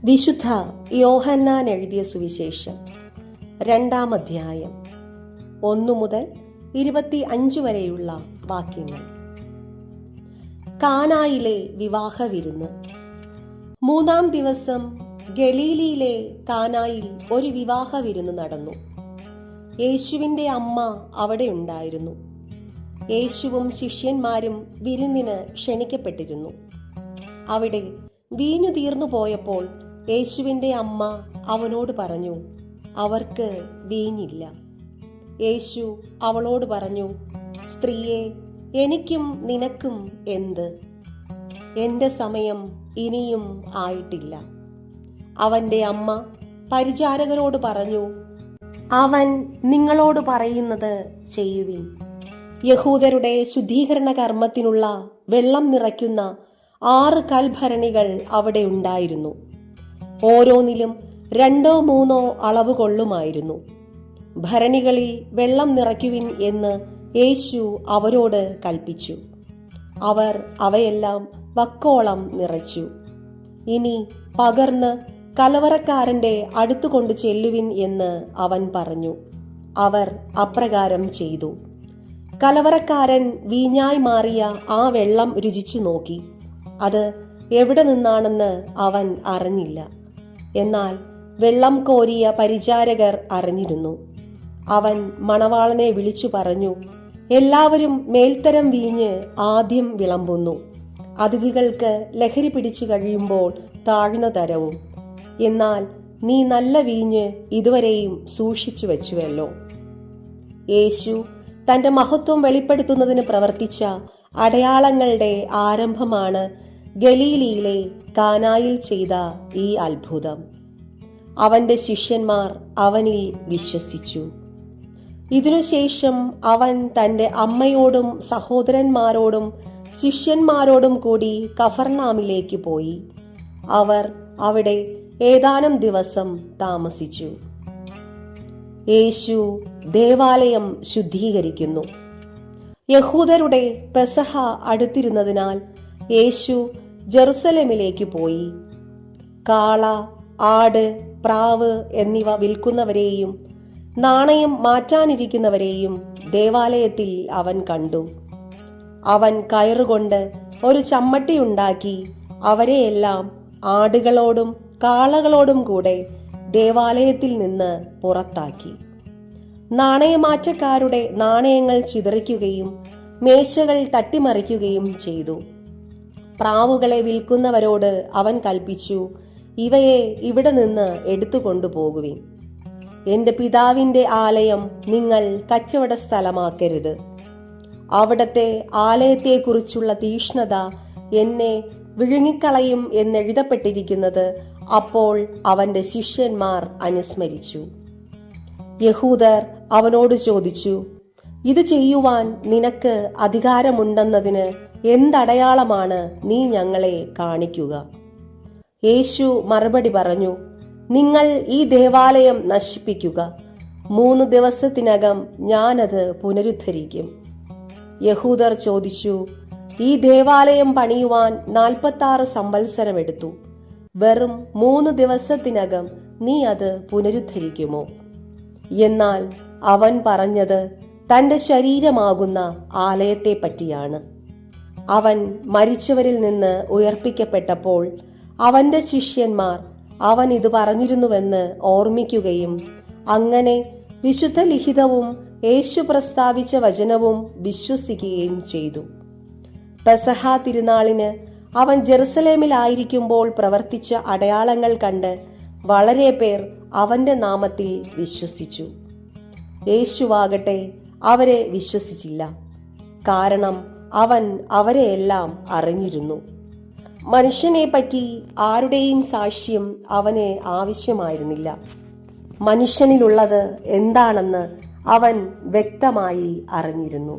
വിശുദ്ധ യോഹന്നാൻ എഴുതിയ സുവിശേഷം 2-ാം അധ്യായം 1 മുതൽ 25 വരെയുള്ള വാക്യങ്ങൾ. കാനായിലെ വിവാഹ വിരുന്ന്. 3-ാം ദിവസം ഗലീലിയിലെ കാനായിൽ ഒരു വിവാഹ വിരുന്ന് നടന്നു. യേശുവിൻ്റെ അമ്മ അവിടെ ഉണ്ടായിരുന്നു. യേശുവും ശിഷ്യന്മാരും വിരുന്നിന് ക്ഷണിക്കപ്പെട്ടിരുന്നു. അവിടെ വീഞ്ഞു തീർന്നു പോയപ്പോൾ യേശുവിൻ്റെ അമ്മ അവനോട് പറഞ്ഞു, അവർക്ക് വീഞ്ഞില്ല. യേശു അവളോട് പറഞ്ഞു, സ്ത്രീയെ, എനിക്കും നിനക്കും എന്ത്? എൻ്റെ സമയം ഇനിയും ആയിട്ടില്ല. അവൻ്റെ അമ്മ പരിചാരകരോട് പറഞ്ഞു, അവൻ നിങ്ങളോട് പറയുന്നത് ചെയ്യുവിൻ. യഹൂദരുടെ ശുദ്ധീകരണ കർമ്മത്തിനുള്ള വെള്ളം നിറയ്ക്കുന്ന 6 കൽഭരണികൾ അവിടെ ഉണ്ടായിരുന്നു. ഓരോന്നിലും 2-3 അളവ് കൊള്ളുമായിരുന്നു. ഭരണികളിൽ വെള്ളം നിറയ്ക്കുവിൻ എന്ന് യേശു അവരോട് കൽപ്പിച്ചു. അവർ അവയെല്ലാം വക്കോളം നിറച്ചു. ഇനി പകർന്ന് കലവറക്കാരൻ്റെ അടുത്തുകൊണ്ട് ചെല്ലുവിൻ എന്ന് അവൻ പറഞ്ഞു. അവർ അപ്രകാരം ചെയ്തു. കലവറക്കാരൻ വീഞ്ഞായി മാറിയ ആ വെള്ളം രുചിച്ചു നോക്കി. അത് എവിടെ നിന്നാണെന്ന് അവൻ അറിഞ്ഞില്ല. എന്നാൽ വെള്ളം കോരിയ പരിചാരകർ അറിഞ്ഞിരുന്നു. അവൻ മണവാളനെ വിളിച്ചു പറഞ്ഞു, എല്ലാവരും മേൽത്തരം വീഞ്ഞ് ആദ്യം വിളമ്പുന്നു, അതിഥികൾക്ക് ലഹരി പിടിച്ചു കഴിയുമ്പോൾ താഴ്ന്ന തരവും. എന്നാൽ നീ നല്ല വീഞ്ഞ് ഇതുവരെയും സൂക്ഷിച്ചു വെച്ചുവല്ലോ. യേശു തന്റെ മഹത്വം വെളിപ്പെടുത്തുന്നതിന് പ്രവർത്തിച്ച അടയാളങ്ങളുടെ ആരംഭമാണ് ഗലീലിയിലെ കാനായിൽ ചെയ്ത ഈ അത്ഭുതം. അവന്റെ ശിഷ്യന്മാർ അവനിൽ വിശ്വസിച്ചു. ഇതിനുശേഷം അവൻ തന്റെ അമ്മയോടും സഹോദരന്മാരോടും ശിഷ്യന്മാരോടും കൂടി കഫർനാമിലേക്ക് പോയി. അവർ അവിടെ ഏതാനും ദിവസം താമസിച്ചു. യേശു ദേവാലയം ശുദ്ധീകരിക്കുന്നു. യഹൂദരുടെ പെസഹ അടുത്തിരുന്നതിനാൽ യേശു ജെറുസലേമിലേക്ക് പോയി. കാള, ആട്, പ്രാവ് എന്നിവ വിൽക്കുന്നവരെയും നാണയം മാറ്റാനിരിക്കുന്നവരെയും ദേവാലയത്തിൽ അവൻ കണ്ടു. അവൻ കയറുകൊണ്ട് ഒരു ചമ്മട്ടിയുണ്ടാക്കി അവരെയെല്ലാം ആടുകളോടും കാളകളോടും കൂടെ ദേവാലയത്തിൽ നിന്ന് പുറത്താക്കി. നാണയമാറ്റക്കാരുടെ നാണയങ്ങൾ ചിതറിക്കുകയും മേശകൾ തട്ടിമറിക്കുകയും ചെയ്തു. പ്രാവുകളെ വിൽക്കുന്നവരോട് അവൻ കൽപ്പിച്ചു, ഇവയെ ഇവിടെ നിന്ന് എടുത്തു കൊണ്ടുപോകുവിൻ. എൻ്റെ പിതാവിൻ്റെ ആലയം നിങ്ങൾ കച്ചവട സ്ഥലമാക്കരുത്. അവിടത്തെ ആലയത്തെക്കുറിച്ചുള്ള തീഷ്ണത എന്നെ വിഴുങ്ങിക്കളയും എന്നെഴുതപ്പെട്ടിരിക്കുന്നത് അപ്പോൾ അവൻ്റെ ശിഷ്യന്മാർ അനുസ്മരിച്ചു. യഹൂദർ അവനോട് ചോദിച്ചു, ഇത് ചെയ്യുവാൻ നിനക്ക് അധികാരമുണ്ടെന്നതിന് എന്തടയാളമാണ് നീ ഞങ്ങളെ കാണിക്കുക? യേശു മറുപടി പറഞ്ഞു, നിങ്ങൾ ഈ ദേവാലയം നശിപ്പിക്കുക, 3 ദിവസത്തിനകം ഞാനത് പുനരുദ്ധരിക്കും. യഹൂദർ ചോദിച്ചു, ഈ ദേവാലയം പണിയുവാൻ 46 സംവത്സരം എടുത്തു. വെറും 3 ദിവസത്തിനകം നീ അത് പുനരുദ്ധരിക്കുമോ? എന്നാൽ അവൻ പറഞ്ഞത് തന്റെ ശരീരമാകുന്ന ആലയത്തെ പറ്റിയാണ്. അവൻ മരിച്ചവരിൽ നിന്ന് ഉയർപ്പിക്കപ്പെട്ടപ്പോൾ അവന്റെ ശിഷ്യന്മാർ അവൻ ഇത് പറഞ്ഞിരുന്നുവെന്ന് ഓർമ്മിക്കുകയും അങ്ങനെ വിശുദ്ധ ലിഖിതവും യേശു പ്രസ്താവിച്ച വചനവും വിശ്വസിക്കുകയും ചെയ്തു. പെസഹ തിരുനാളിന് അവൻ ജെറുസലേമിലായിരിക്കുമ്പോൾ പ്രവർത്തിച്ച അടയാളങ്ങൾ കണ്ട് വളരെ പേർ അവന്റെ നാമത്തിൽ വിശ്വസിച്ചു. യേശുവാകട്ടെ അവരെ വിശ്വസിച്ചില്ല, കാരണം അവൻ അവരെയെല്ലാം അറിഞ്ഞിരുന്നു. മനുഷ്യനെ പറ്റി ആരുടെയും സാക്ഷ്യം അവന് ആവശ്യമായിരുന്നില്ല. മനുഷ്യനിലുള്ളത് എന്താണെന്ന് അവൻ വ്യക്തമായി അറിഞ്ഞിരുന്നു.